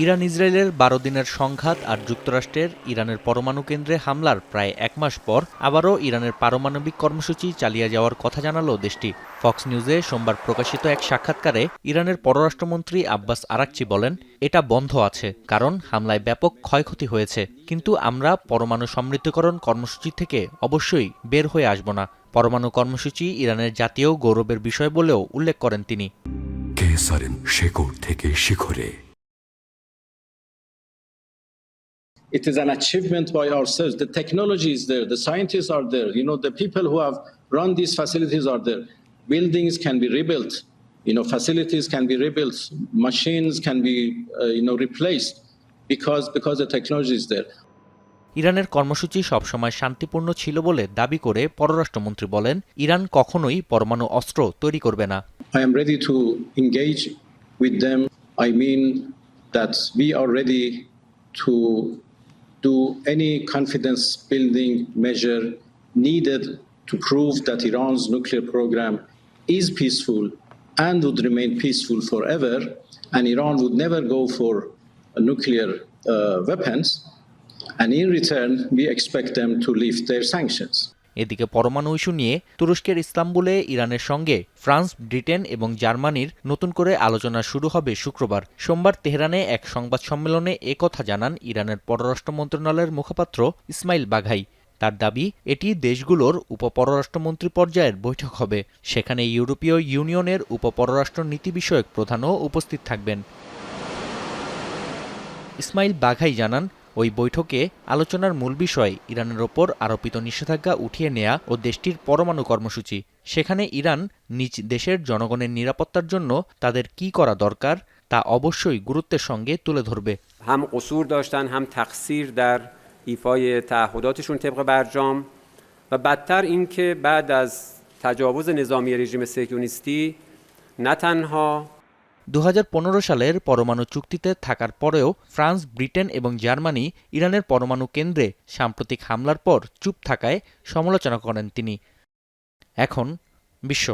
Iran ইসরায়েলের ১২ দিনের সংঘাত আর যুক্তরাষ্ট্রের ইরানের পরমাণু কেন্দ্রে হামলার প্রায় এক মাস পর আবারও ইরানের পারমাণবিক কর্মসূচি চালিয়ে যাওয়ার কথা জানালো দেশটি। ফক্স নিউজে সোমবার প্রকাশিত এক সাক্ষাৎকারে ইরানের পররাষ্ট্রমন্ত্রী আব্বাস আরাকচি বলেন, এটা বন্ধ আছে কারণ হামলায় ব্যাপক ক্ষয়ক্ষতি হয়েছে, কিন্তু আমরা পরমাণু সমৃদ্ধকরণ কর্মসূচি থেকে অবশ্যই বের হয়ে আসব না। পরমাণু কর্মসূচি ইরানের জাতীয় গৌরবের বিষয় বলেও উল্লেখ করেন তিনি। কেসারেন শেকড় থেকে শিখরে। It is an achievement by ourselves. The technology is there. The scientists are there. The people who have run these facilities are there. Buildings can be rebuilt. Facilities can be rebuilt. Machines can be, replaced because the technology is there. ইরানের কর্মসূচি সবসময় শান্তিপূর্ণ ছিল বলে দাবি করে পররাষ্ট্রমন্ত্রী বলেন, ইরান কখনোই পরমাণু অস্ত্র তৈরি করবে না। I am ready to engage with them. I mean that we are ready to do any confidence building measure needed to prove that Iran's nuclear program is peaceful and would remain peaceful forever, and Iran would never go for nuclear weapons, and in return we expect them to lift their sanctions. এদিকে পরমাণু issue নিয়ে তুরস্কের ইস্তাম্বুলে ইরানের সঙ্গে France, Britain এবং জার্মানির নতুন করে আলোচনা শুরু হবে শুক্রবার। সোমবার তেহরানে এক সংবাদ সম্মেলনে একথা জানান ইরানের পররাষ্ট্র মন্ত্রণালয়ের মুখপাত্র ইসমাইল বাঘাই। তার দাবি, এটি দেশগুলোর উপপররাষ্ট্রমন্ত্রী পর্যায়ের বৈঠক হবে। সেখানে ইউরোপীয় ইউনিয়নের উপপররাষ্ট্র নীতি বিষয়ক প্রধানও উপস্থিত থাকবেন। ইসমাইল বাঘাই জানান, ওই বৈঠকে আলোচনার মূল বিষয় ইরানের ওপর আরোপিত নিষেধাজ্ঞা উঠিয়ে নেয়া ও দেশটির পরমাণু কর্মসূচি। সেখানে ইরান নিজ দেশের জনগণের নিরাপত্তার জন্য তাদের কি করা দরকার তা অবশ্যই গুরুত্বের সঙ্গে তুলে ধরবে। هم قصور داشتن هم تقصیر در ایفای تعهداتشون طبق برجام و بدتر اینکه بعد از تجاوز نظامی رژیم صهیونیستی نه تنها ২০১৫ সালের পরমাণু চুক্তিতে থাকার পরেও ফ্রান্স, ব্রিটেন এবং জার্মানি ইরানের পরমাণু কেন্দ্রে সাম্প্রতিক হামলার পর চুপ থাকায় সমালোচনা করেন তিনি। এখন বিশ্ব।